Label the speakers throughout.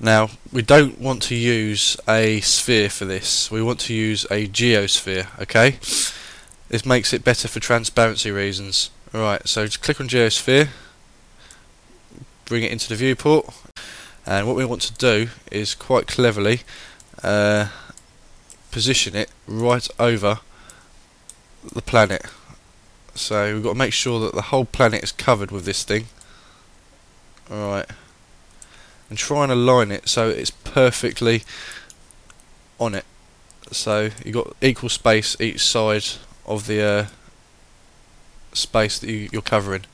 Speaker 1: Now we don't want to use a sphere for this, we want to use a geosphere, okay? This makes it better for transparency reasons. Right, so just click on geosphere, bring it into the viewport, and what we want to do is quite cleverly position it right over the planet. So we've got to make sure that the whole planet is covered with this thing. Alright, and try and align it so it's perfectly on it. So you've got equal space each side of the space that you're covering.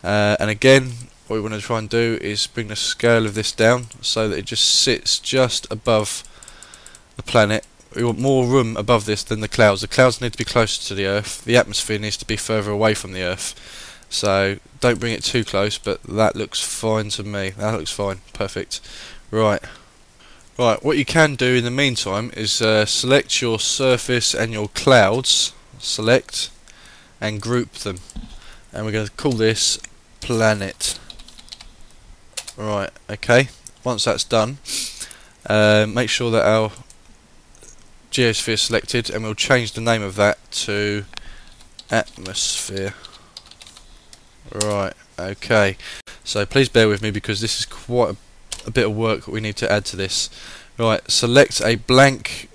Speaker 1: And again, what we want to try and do is bring the scale of this down so that it just sits just above the planet. We want more room above this than the clouds. The clouds need to be closer to the Earth, the atmosphere needs to be further away from the Earth. So don't bring it too close, but that looks fine to me. That looks fine, perfect. Right, what you can do in the meantime is select your surface and your clouds, select and group them, and we're going to call this planet. Right, okay, once that's done, make sure that our geosphere is selected, and we'll change the name of that to atmosphere. Right, okay, so please bear with me because this is quite a bit of work that we need to add to this. Right, select a blank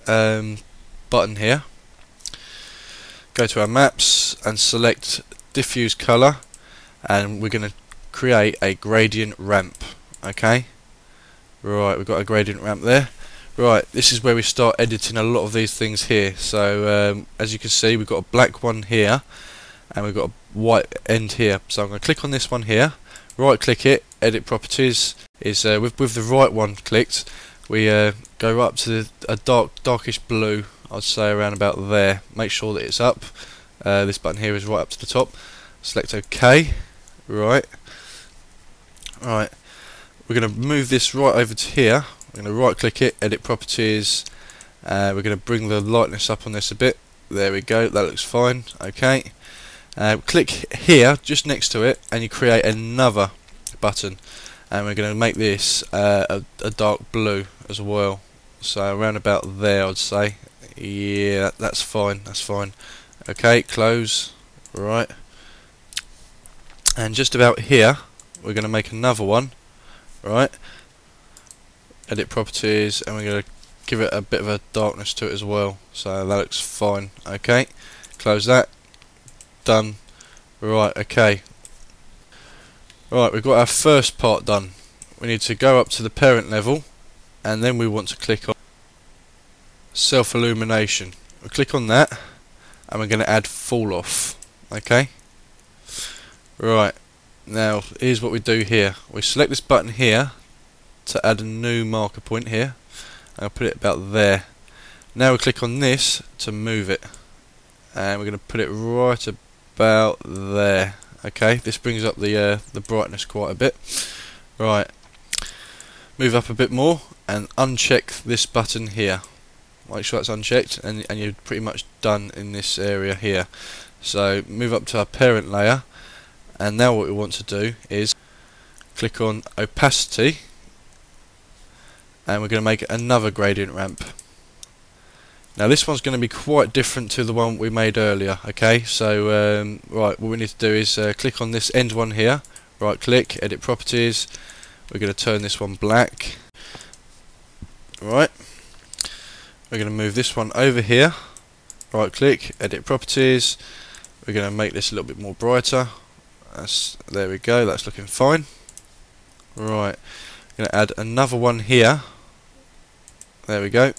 Speaker 1: button here, go to our maps and select diffuse colour, and we're going to create a gradient ramp. Okay, right, we've got a gradient ramp there. Right, this is where we start editing a lot of these things here. So as you can see, we've got a black one here and we've got a white end here. So I'm going to click on this one here, right click it, edit properties. Is with the right one clicked, we go up to a darkish blue, I'd say around about there. Make sure that it's up. This button here is right up to the top. Select OK. Right, we're going to move this right over to here. We're going to right click it, edit properties. We're going to bring the lightness up on this a bit. There we go, that looks fine. Okay, click here just next to it and you create another button, and we're going to make this a dark blue as well. So around about there, I'd say. Yeah, that's fine, that's fine. Okay, close. Right, and just about here we're going to make another one. Right, edit properties, and we're going to give it a bit of a darkness to it as well. So that looks fine. Okay, close that. Done. Right, okay. Right, we've got our first part done. We need to go up to the parent level, and then we want to click on self-illumination. We'll click on that, and we're going to add fall off. Okay. Right, now here's what we do here. We select this button here to add a new marker point here. I'll put it about there. Now we click on this to move it, and we're going to put it right about there. Okay, this brings up the brightness quite a bit. Right, move up a bit more and uncheck this button here. Make sure that's unchecked, and you're pretty much done in this area here. So move up to our parent layer, and now what we want to do is click on opacity, and we're going to make another gradient ramp. Now this one's going to be quite different to the one we made earlier. Okay, so right, what we need to do is click on this end one here, right click, edit properties. We're going to turn this one black. Right, we're going to move this one over here, right click, edit properties. We're going to make this a little bit more brighter. There we go, that's looking fine. Right, I'm going to add another one here. There we go.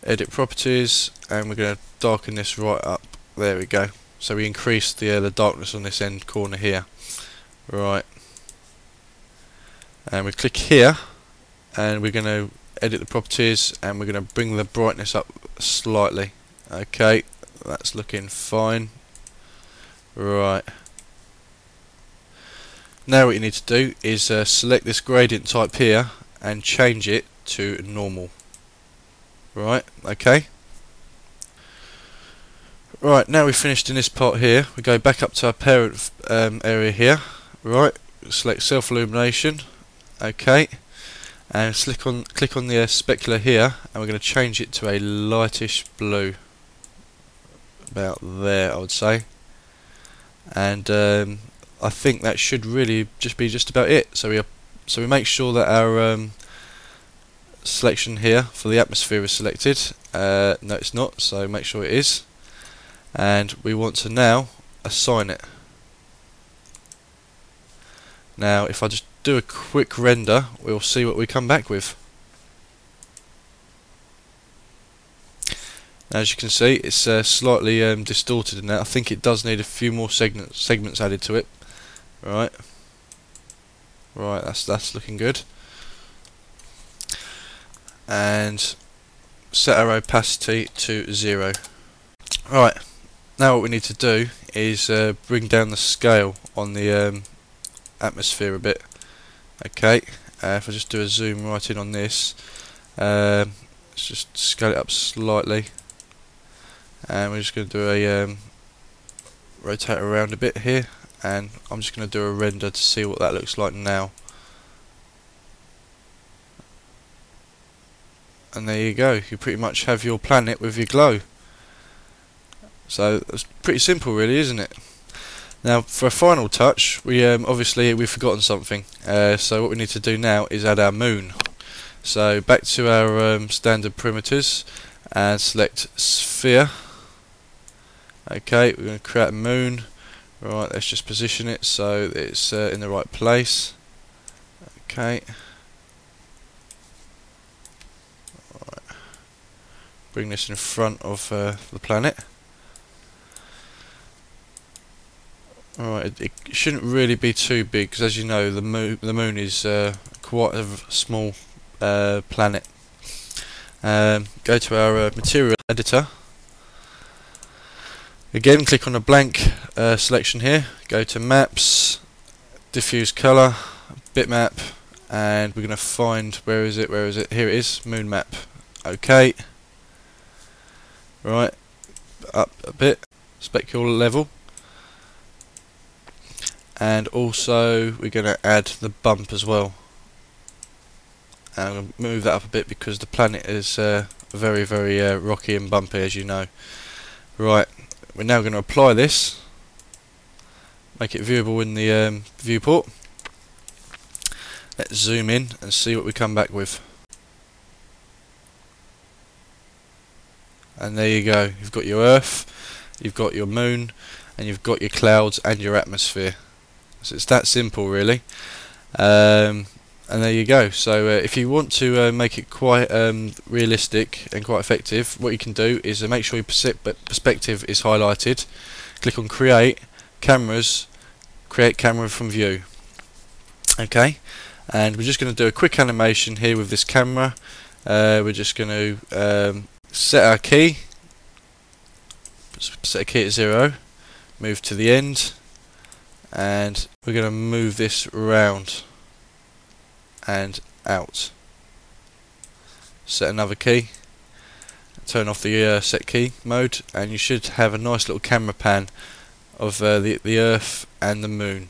Speaker 1: Edit properties, and we're going to darken this right up. There we go. So we increase the darkness on this end corner here. Right, and we click here, and we're going to edit the properties, and we're going to bring the brightness up slightly. Okay, that's looking fine. Right, now what you need to do is select this gradient type here and change it to normal. Right, okay. Right, now we've finished in this part here, we go back up to our parent area here. Right, select self-illumination. Okay, and click on the specular here, and we're going to change it to a lightish blue, about there I would say, and I think that should really be just about it. So we make sure that our selection here for the atmosphere is selected. No, it's not, so make sure it is, and we want to now assign it. Now if I just do a quick render, we'll see what we come back with. Now, as you can see, it's slightly distorted in that. I think it does need a few more segments added to it. Right, that's looking good. And set our opacity to 0. Right, now what we need to do is bring down the scale on the atmosphere a bit. Okay, if I just do a zoom right in on this, let's just scale it up slightly, and we're just going to do a rotate around a bit here, and I'm just going to do a render to see what that looks like now. And there you go, you pretty much have your planet with your glow. So it's pretty simple really, isn't it? Now for a final touch, obviously we've forgotten something, so what we need to do now is add our moon. So back to our standard parameters and select sphere. Okay, we're going to create a moon. Right, let's just position it so that it's in the right place. Okay. Right. Bring this in front of the planet. Alright, it shouldn't really be too big, because as you know, the moon is quite a small planet. Go to our material editor. Again, click on a blank selection here. Go to maps, diffuse color, bitmap, and we're going to find, where is it? Here it is, moon map. Okay. Right, up a bit, specular level. And also we're going to add the bump as well, and I'm going to move that up a bit because the planet is very rocky and bumpy, as you know. Right, we're now going to apply this, make it viewable in the viewport. Let's zoom in and see what we come back with. And there you go, you've got your Earth, you've got your moon, and you've got your clouds and your atmosphere. So it's that simple really, and there you go. So if you want to make it quite realistic and quite effective, what you can do is make sure your perspective is highlighted, click on create, cameras, create camera from view. Okay, and we're just going to do a quick animation here with this camera. We're just going to set our key, set a key at 0, move to the end, and we're going to move this round and out. Set another key, turn off the set key mode, and you should have a nice little camera pan of the Earth and the moon.